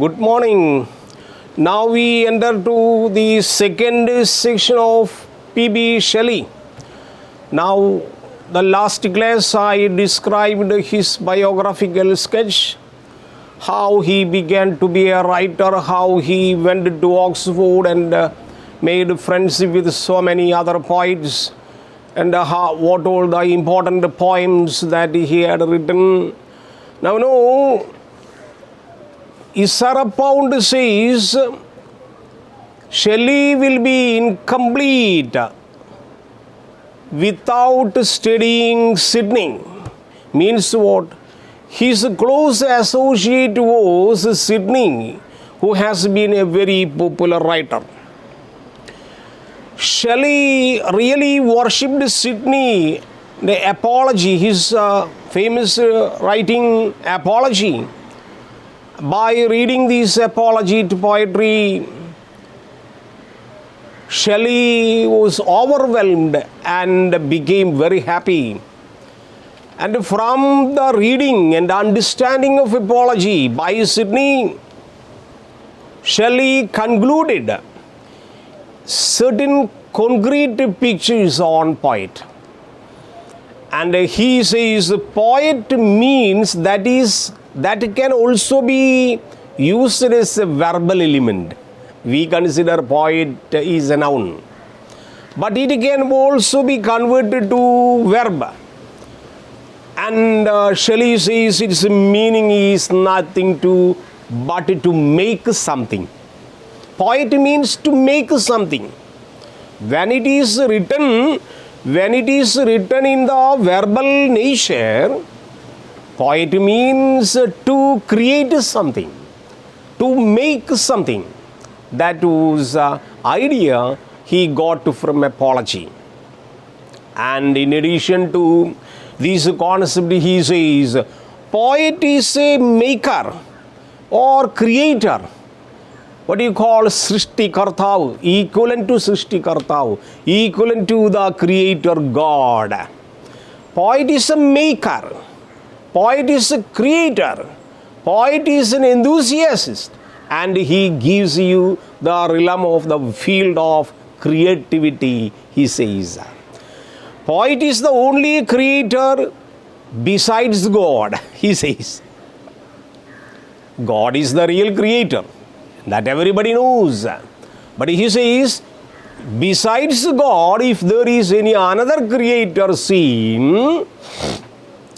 Good morning. Now we enter to the second section of P.B. Shelley. Now, the last class I described his biographical sketch, how he began to be a writer, how he went to Oxford and made friends with so many other poets, and what all the important poems that he had written. Now, Sarah Pound says Shelley will be incomplete without studying Sidney. Means what? His close associate was Sidney, who has been a very popular writer. Shelley really worshipped Sidney, the Apology, his famous writing Apology. By reading this apology to poetry, Shelley was overwhelmed and became very happy. And from the reading and understanding of apology by Sidney, Shelley concluded certain concrete pictures on poet. And he says poet means that can also be used as a verbal element. We consider poet is a noun, but it can also be converted to verb. And Shelley says its meaning is nothing but to make something. Poet means to make something. When it is written in the verbal nature, poet means to create something, to make something. That was the idea he got from apology. And in addition to this concept, he says, poet is a maker or creator. What do you call Srishti Kartav? Equivalent to Srishti Kartav, equivalent to the creator God. Poet is a maker. Poet is a creator. Poet is an enthusiast. And he gives you the realm of the field of creativity, he says. Poet is the only creator besides God, he says. God is the real creator. That everybody knows. But he says, besides God, if there is any another creator seen,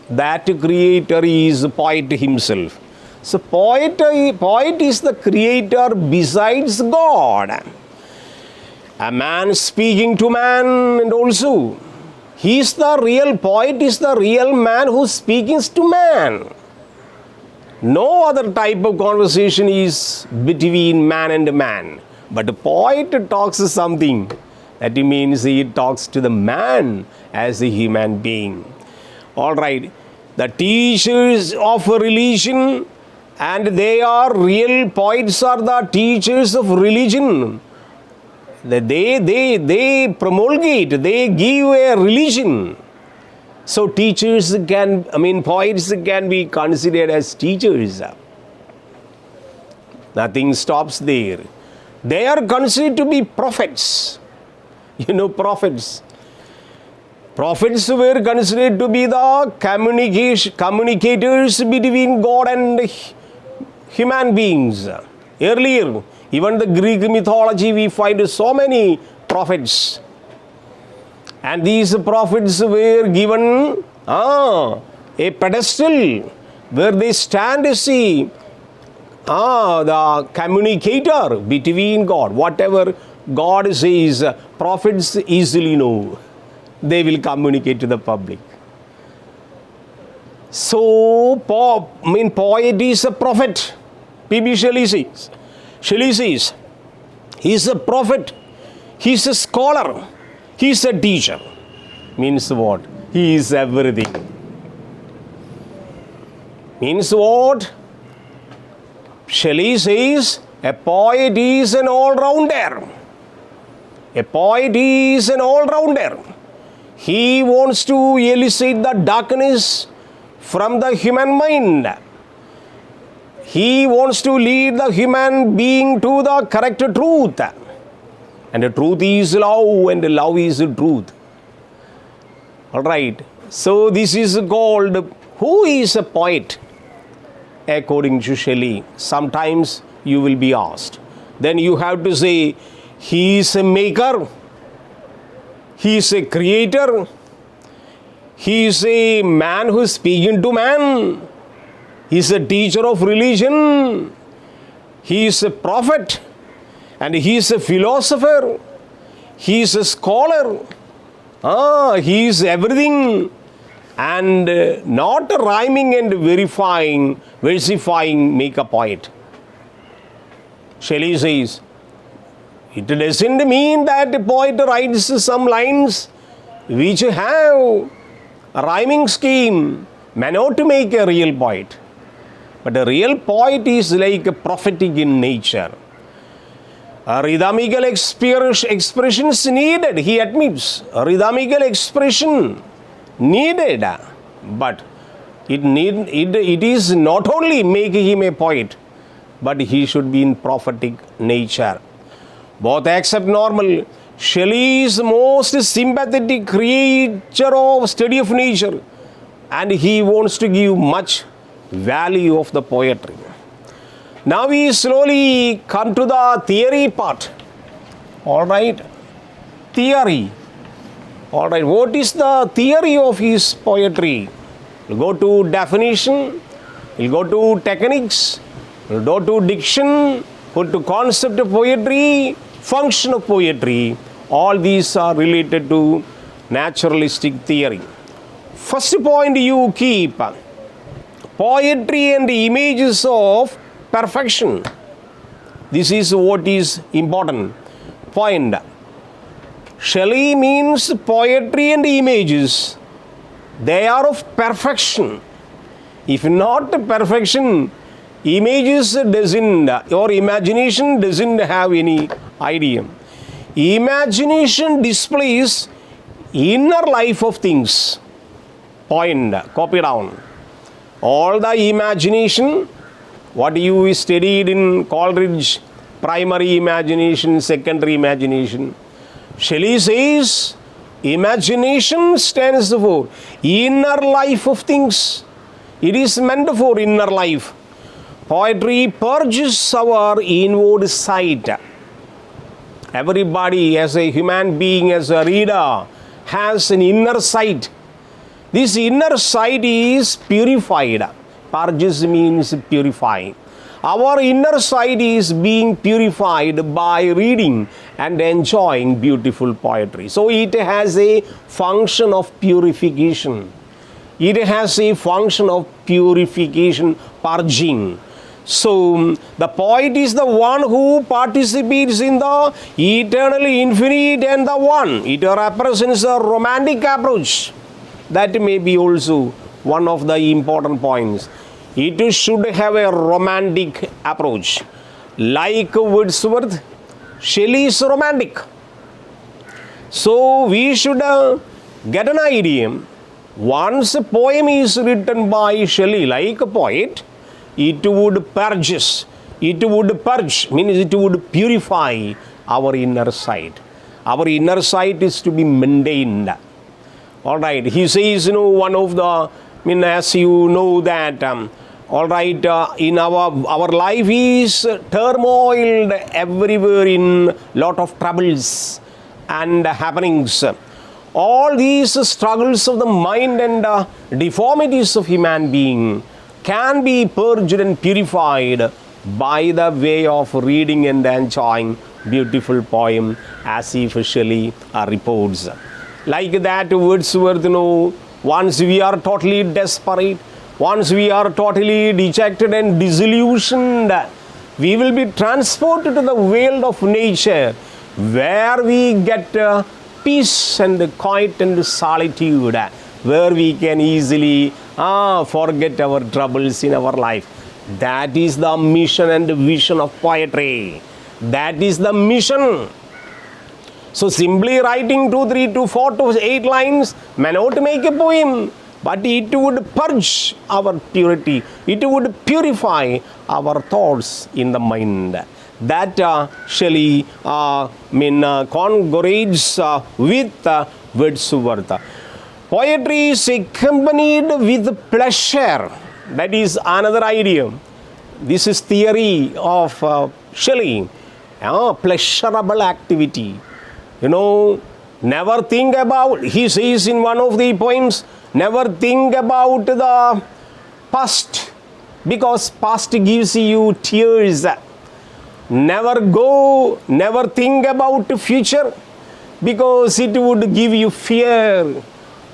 that creator is poet himself. So poet is the creator besides God. A man speaking to man, and also he is the real poet, is the real man who speaks to man. No other type of conversation is between man and man. But the poet talks something. That means he talks to the man as a human being. All right. The teachers of religion, and they are real poets, are the teachers of religion. They promulgate, they give a religion. So poets can be considered as teachers. Nothing stops there. They are considered to be prophets. Prophets. Prophets were considered to be the communicators between God and human beings. Earlier, even the Greek mythology, we find so many prophets. And these prophets were given a pedestal where they stand to see the communicator between God. Whatever God says, prophets easily know. They will communicate to the public. So, poet is a prophet. P.B. Shelley says. Shelley says, he is a prophet. He is a scholar. He is a teacher. Means what? He is everything. Means what? Shelley says, a poet is an all-rounder. A poet is an all-rounder. He wants to elicit the darkness from the human mind. He wants to lead the human being to the correct truth. And the truth is love, and love is truth. All right. So this is called, who is a poet? According to Shelley, sometimes you will be asked. Then you have to say, he is a maker, he is a creator, he is a man who is speaking to man, he is a teacher of religion, he is a prophet, and he is a philosopher, he is a scholar, he is everything. And not rhyming and versifying make a poet. Shelley says, it doesn't mean that a poet writes some lines which have a rhyming scheme may not make a real poet. But a real poet is like a prophetic in nature. Rhythmical expressions needed, he admits. Rhythmical expression needed, but it is not only making him a poet, but he should be in prophetic nature. Both accept normal. Shelley is most sympathetic creature of study of nature, and he wants to give much value of the poetry. Now we slowly come to the theory part. All right, theory. All right, what is the theory of his poetry? We'll go to definition, we'll go to techniques, we'll go to diction, go to concept of poetry, function of poetry. All these are related to naturalistic theory. First point you keep, poetry and images of perfection. This is what is important point. Shelley means poetry and images. They are of perfection. If not perfection, images doesn't, your imagination doesn't have any idea. Imagination displays inner life of things. Point, copy down. All the imagination, what you studied in Coleridge, primary imagination, secondary imagination, Shelley says, imagination stands for inner life of things. It is meant for inner life. Poetry purges our inward sight. Everybody, as a human being, as a reader, has an inner sight. This inner sight is purified. Purges means purify. Our inner sight is being purified by reading and enjoying beautiful poetry. So it has a function of purification. It has a function of purification, purging. So the poet is the one who participates in the eternally infinite and the one. It represents a romantic approach. That may be also one of the important points. It should have a romantic approach. Like Wordsworth, Shelley is romantic. So we should get an idea. Once a poem is written by Shelley, like a poet, it would purge, means it would purify our inner sight. Our inner sight is to be maintained. All right, he says, one of the, as you know that, all right, in our life is turmoiled everywhere in lot of troubles and happenings. All these struggles of the mind and deformities of human being can be purged and purified by the way of reading and enjoying beautiful poem, as if Shelley reports. Like that Wordsworth, once we are totally desperate, once we are totally dejected and disillusioned, we will be transported to the world of nature, where we get peace and quiet and solitude, where we can easily forget our troubles in our life. That is the mission and vision of poetry. That is the mission. So simply writing 2, 3 to 4 to 8 lines may not make a poem. but it would purge our purity. It would purify our thoughts in the mind. That Shelley congregates with Wordsworth. Poetry is accompanied with pleasure. That is another idea. This is theory of Shelley. Pleasurable activity. Never think about, he says in one of the poems, never think about the past, because past gives you tears. Never think about the future, because it would give you fear.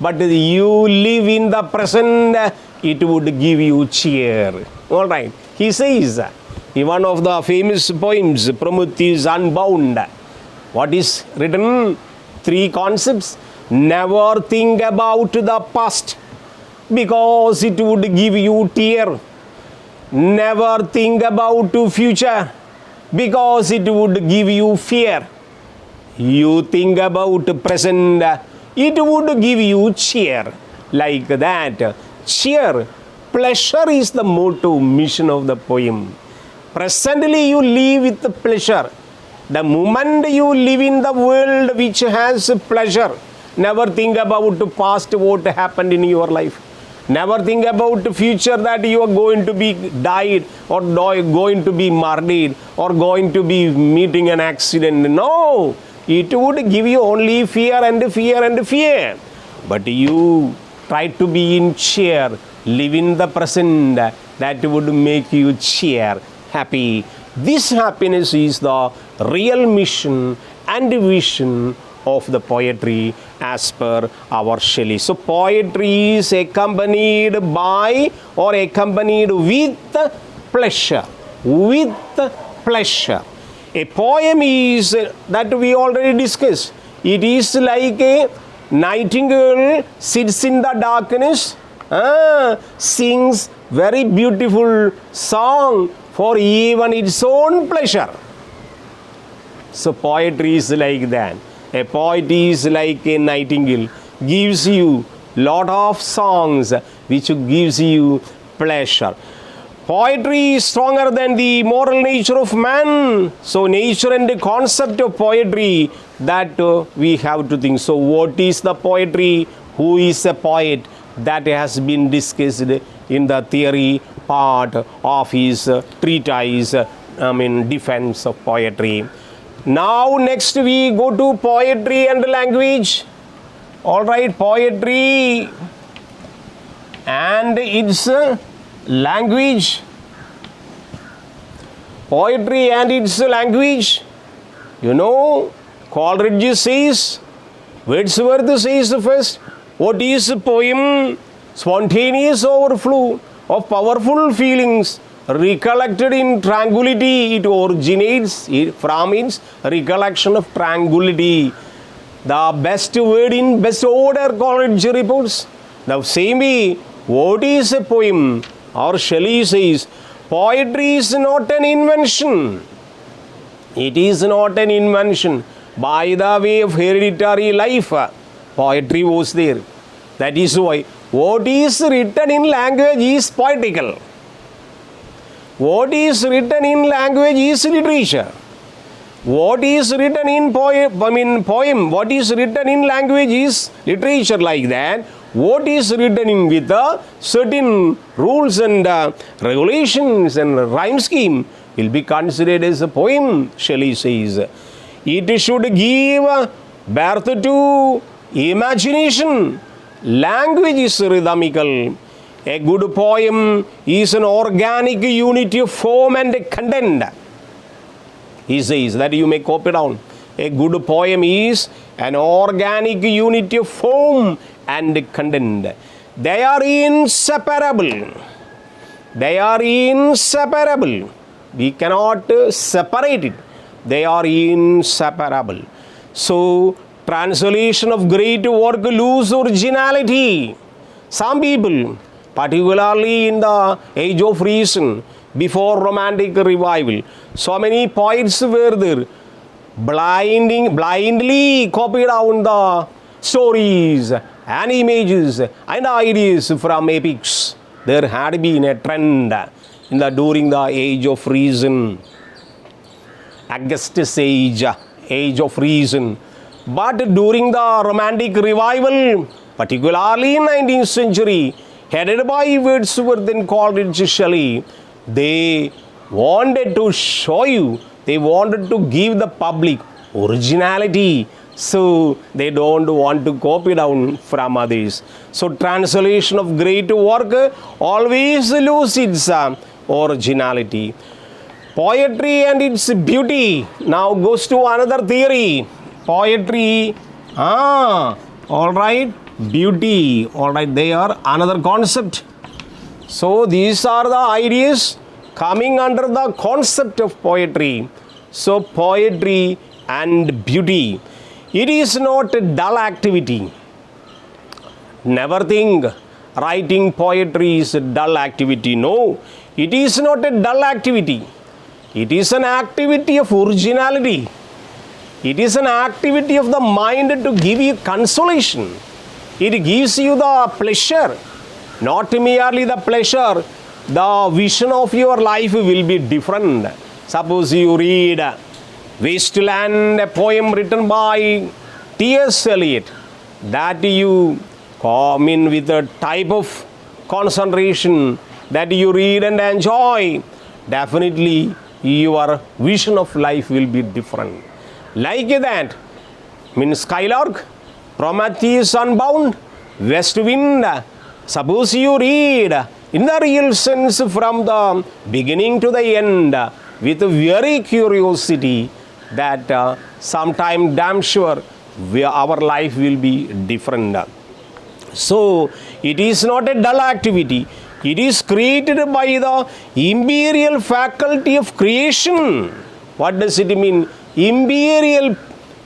But you live in the present, it would give you cheer. All right. He says in one of the famous poems, Prometheus Unbound, what is written? 3 concepts. Never think about the past, because it would give you tear. Never think about the future, because it would give you fear. You think about the present, it would give you cheer. Like that. Cheer. Pleasure is the motto, mission of the poem. Presently you live with pleasure. The moment you live in the world which has pleasure, never think about the past, what happened in your life. Never think about the future, that you are going to be died or going to be murdered or going to be meeting an accident. No, it would give you only fear and fear and fear. But you try to be in cheer, live in the present, that would make you cheer, happy. This happiness is the real mission and vision of the poetry as per our Shelley. So poetry is accompanied by or accompanied with pleasure. With pleasure. A poem is that we already discussed. It is like a nightingale sits in the darkness, sings very beautiful song for even its own pleasure. So poetry is like that. A poet is like a nightingale, gives you lot of songs which gives you pleasure. Poetry is stronger than the moral nature of man. So nature and the concept of poetry, that we have to think. So what is the poetry? Who is a poet? That has been discussed in the theory part of his treatise, defense of poetry. Now next we go to poetry and language. All right, poetry and its language. Poetry and its language. Coleridge says, Wordsworth says first, what is a poem? Spontaneous overflow of powerful feelings recollected in tranquility. It originates from its recollection of tranquility. The best word in best order, Coleridge reports. The same way, what is a poem? Or Shelley says, poetry is not an invention. It is not an invention. By the way of hereditary life, poetry was there. That is why what is written in language is poetical. What is written in language is literature. What is written in poem, what is written in language is literature, like that. What is written in with certain rules and regulations and rhyme scheme will be considered as a poem, Shelley says. It should give birth to imagination. Language is rhythmical. A good poem is an organic unity of form and content. He says that you may copy down. A good poem is an organic unity of form and content. They are inseparable. They are inseparable. We cannot separate it. They are inseparable. So, translation of great work lose originality. Some people, particularly in the age of reason, before romantic revival, so many poets were there, blindly copied down the stories and images and ideas from epics. There had been a trend during the age of reason, Augustus age of reason. But during the Romantic Revival, particularly in 19th century, headed by Wordsworth and Coleridge Shelley, they wanted to show you, they wanted to give the public originality. So they don't want to copy down from others. So translation of great work always loses its originality. Poetry and its beauty now goes to another theory. Poetry, all right, beauty, all right, they are another concept. So these are the ideas coming under the concept of poetry. So poetry and beauty. It is not a dull activity. Never think writing poetry is a dull activity. No, it is not a dull activity. It is an activity of originality. It is an activity of the mind to give you consolation. It gives you the pleasure. Not merely the pleasure, the vision of your life will be different. Suppose you read Wasteland, a poem written by T.S. Eliot, that you come in with a type of concentration that you read and enjoy, definitely your vision of life will be different. Like that, Skylark, Prometheus Unbound, West Wind. Suppose you read in the real sense from the beginning to the end with very curiosity, that sometime damn sure our life will be different. So it is not a dull activity. It is created by the imperial faculty of creation. What does it mean? Imperial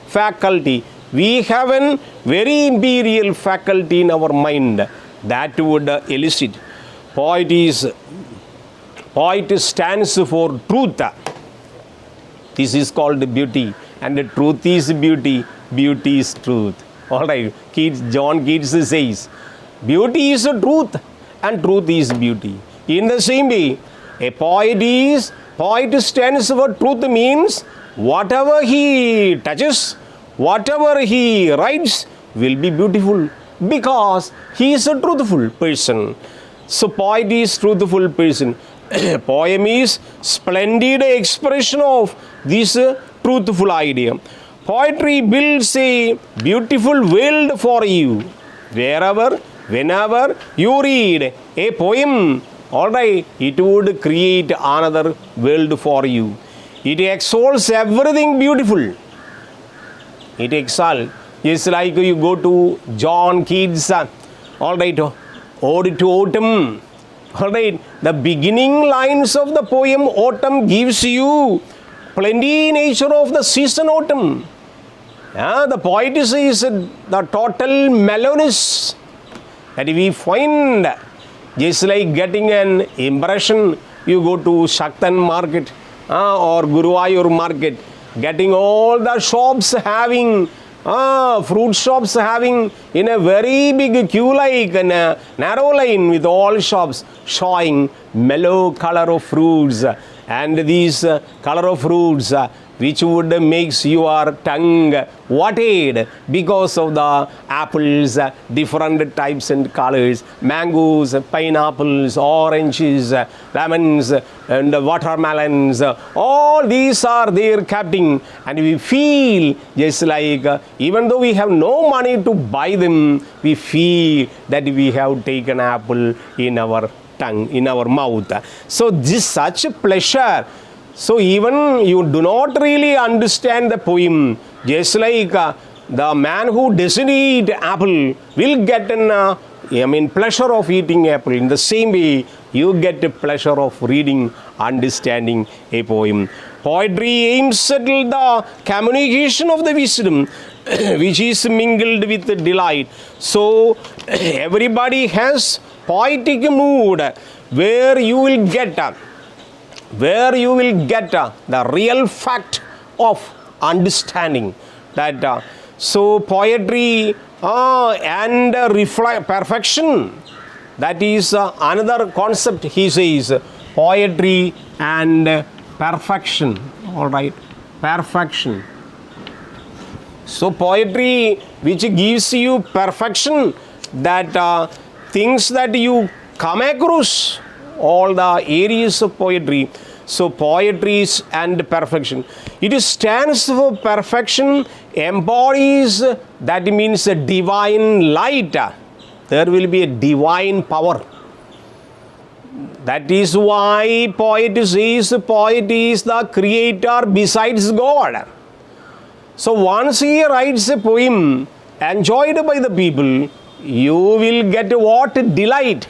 faculty. We have a very imperial faculty in our mind that would elicit. Poet stands for truth. This is called beauty, and the truth is beauty. Beauty is truth. All right. John Keats says, beauty is truth, and truth is beauty. In the same way, a poet stands for truth means whatever he touches, whatever he writes will be beautiful because he is a truthful person. So poet is truthful person. Poem is splendid expression of this truthful idea. Poetry builds a beautiful world for you. Wherever, whenever you read a poem, all right, it would create another world for you. It exalts everything beautiful. It exalts. Just like you go to John Keats, all right, Ode to Autumn. All right, the beginning lines of the poem Autumn gives you plenty nature of the season autumn. The poetry is the total mellowness that we find. Just like getting an impression, you go to Shaktan market or Guruvayur market, getting all the shops having fruit shops having in a very big queue like in a narrow line with all shops showing mellow color of fruits, and these color of fruits which would makes your tongue watered because of the apples, different types and colors, mangoes, pineapples, oranges, lemons, and watermelons. All these are there kept in, and we feel just like even though we have no money to buy them, we feel that we have taken apple in our tongue, in our mouth. So this such pleasure. So even you do not really understand the poem, just like the man who doesn't eat apple will get an pleasure of eating apple. In the same way, you get the pleasure of reading, understanding a poem. Poetry aims at the communication of the wisdom which is mingled with delight. So everybody has poetic mood where you will get the real fact of understanding that So poetry and perfection. That is another concept he says. Poetry and perfection. All right. Perfection. So poetry which gives you perfection, that things that you come across, all the areas of poetry. So poetry is and perfection. It stands for perfection, embodies, that means a divine light. There will be a divine power. That is why poet says poet is the creator besides God. So once he writes a poem enjoyed by the people, you will get what? Delight,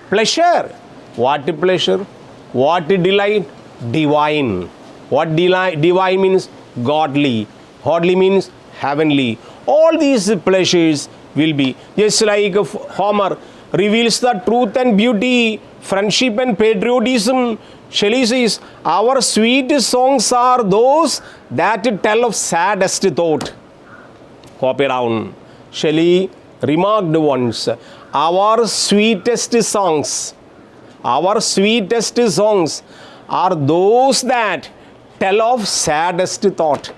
pleasure. What pleasure? What delight? Divine. What divine means? Godly. Godly means heavenly. All these pleasures will be just like Homer reveals the truth and beauty, friendship and patriotism. Shelley says, our sweet songs are those that tell of saddest thought. Copy down. Shelley remarked once, our sweetest songs are those that tell of saddest thought.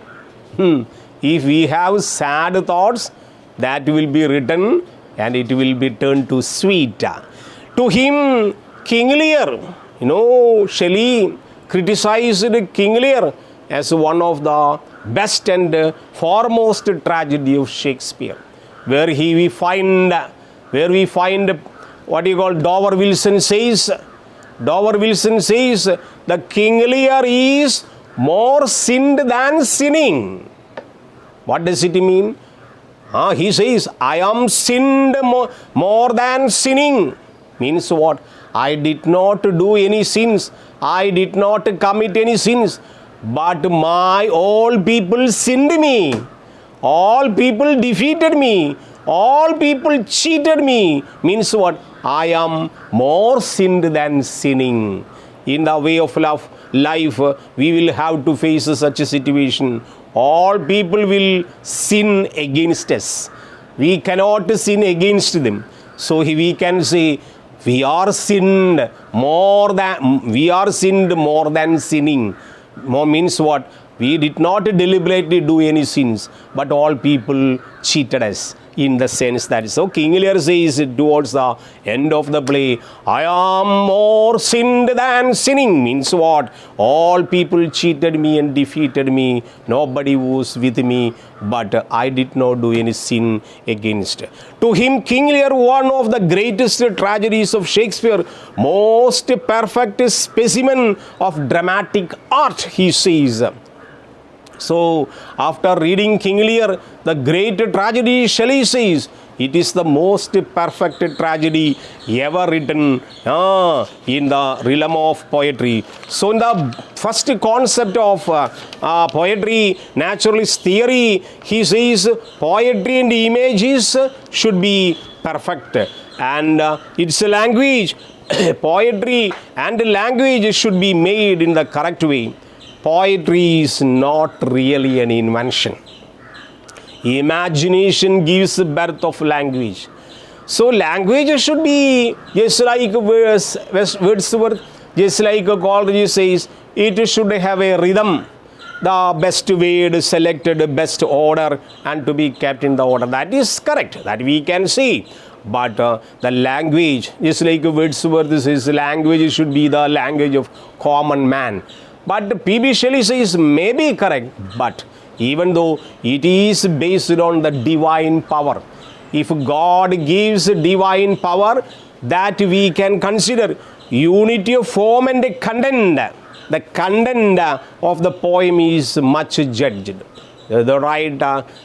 If we have sad thoughts, that will be written and it will be turned to sweet. To him, King Lear, Shelley criticized King Lear as one of the best and foremost tragedy of Shakespeare, where we find what you call Dover Wilson says, the King Lear is more sinned than sinning. What does it mean? He says, I am sinned more than sinning. Means what? I did not do any sins. I did not commit any sins. But my all people sinned me. All people defeated me. All people cheated me. Means what? I am more sinned than sinning. In the way of life, we will have to face such a situation. All people will sin against us. We cannot sin against them. So we can say, we are sinned more than sinning. More means what? We did not deliberately do any sins, but all people cheated us, in the sense that. So King Lear says towards the end of the play, I am more sinned than sinning. Means what? All people cheated me and defeated me. Nobody was with me, but I did not do any sin against. To him, King Lear, one of the greatest tragedies of Shakespeare, most perfect specimen of dramatic art, he says. So, after reading King Lear, the great tragedy, Shelley says, it is the most perfect tragedy ever written in the realm of poetry. So, in the first concept of poetry, naturalist theory, he says poetry and images should be perfect. And its language, poetry and language should be made in the correct way. Poetry is not really an invention. Imagination gives birth of language. So language should be just like Wordsworth, just like Coleridge says, it should have a rhythm. The best word selected, best order, and to be kept in the order. That is correct. That we can see. But the language, just like Wordsworth says, language should be the language of common man. But P.B. Shelley says may be correct, but even though it is based on the divine power, if God gives divine power, that we can consider unity of form and content. The content of the poem is much judged. The right,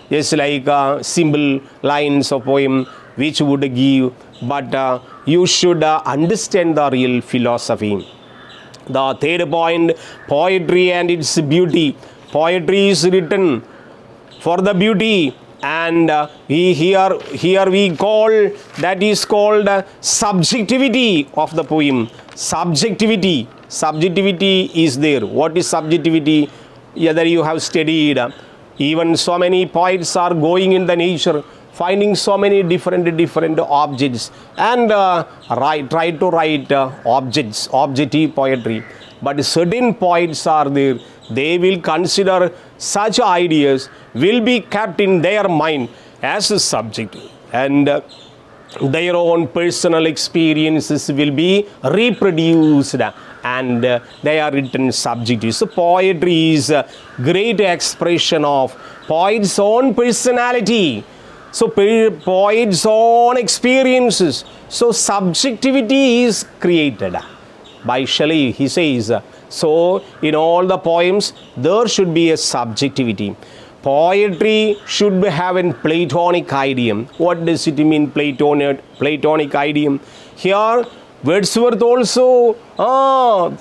just like simple lines of poem which would give, but you should understand the real philosophy. The third point, poetry and its beauty. Poetry is written for the beauty, and here we call, that is called subjectivity of the poem. Subjectivity is there. What is subjectivity? Whether you have studied Even so many poets are going in the nature, finding so many different objects and try to write objective poetry. But certain poets are there, they will consider such ideas will be kept in their mind as a subject, and their own personal experiences will be reproduced and they are written subjects. So poetry is a great expression of poet's own personality. So poet's own experiences. So subjectivity is created by Shelley. He says, so in all the poems there should be a subjectivity. Poetry should have a Platonic idiom. What does it mean, Platonic idiom? Here Wordsworth also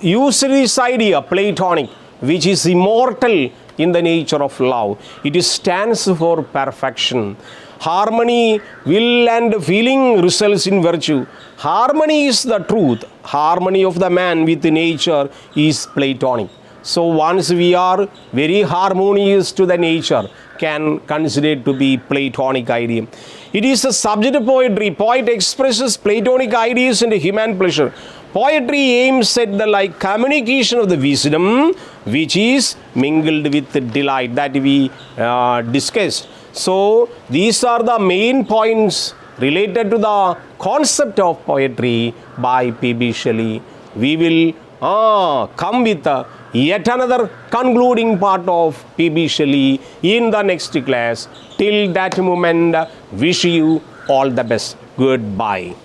used this idea, Platonic, which is immortal in the nature of love. It stands for perfection. Harmony, will and feeling results in virtue. Harmony is the truth. Harmony of the man with nature is Platonic. So once we are very harmonious to the nature, can consider it to be Platonic idiom. It is a subject of poetry. Poet expresses Platonic ideas and human pleasure. Poetry aims at the communication of the wisdom which is mingled with delight that we discussed. So these are the main points related to the concept of poetry by P.B. Shelley. We will come with yet another concluding part of P.B. Shelley in the next class. Till that moment, wish you all the best. Goodbye.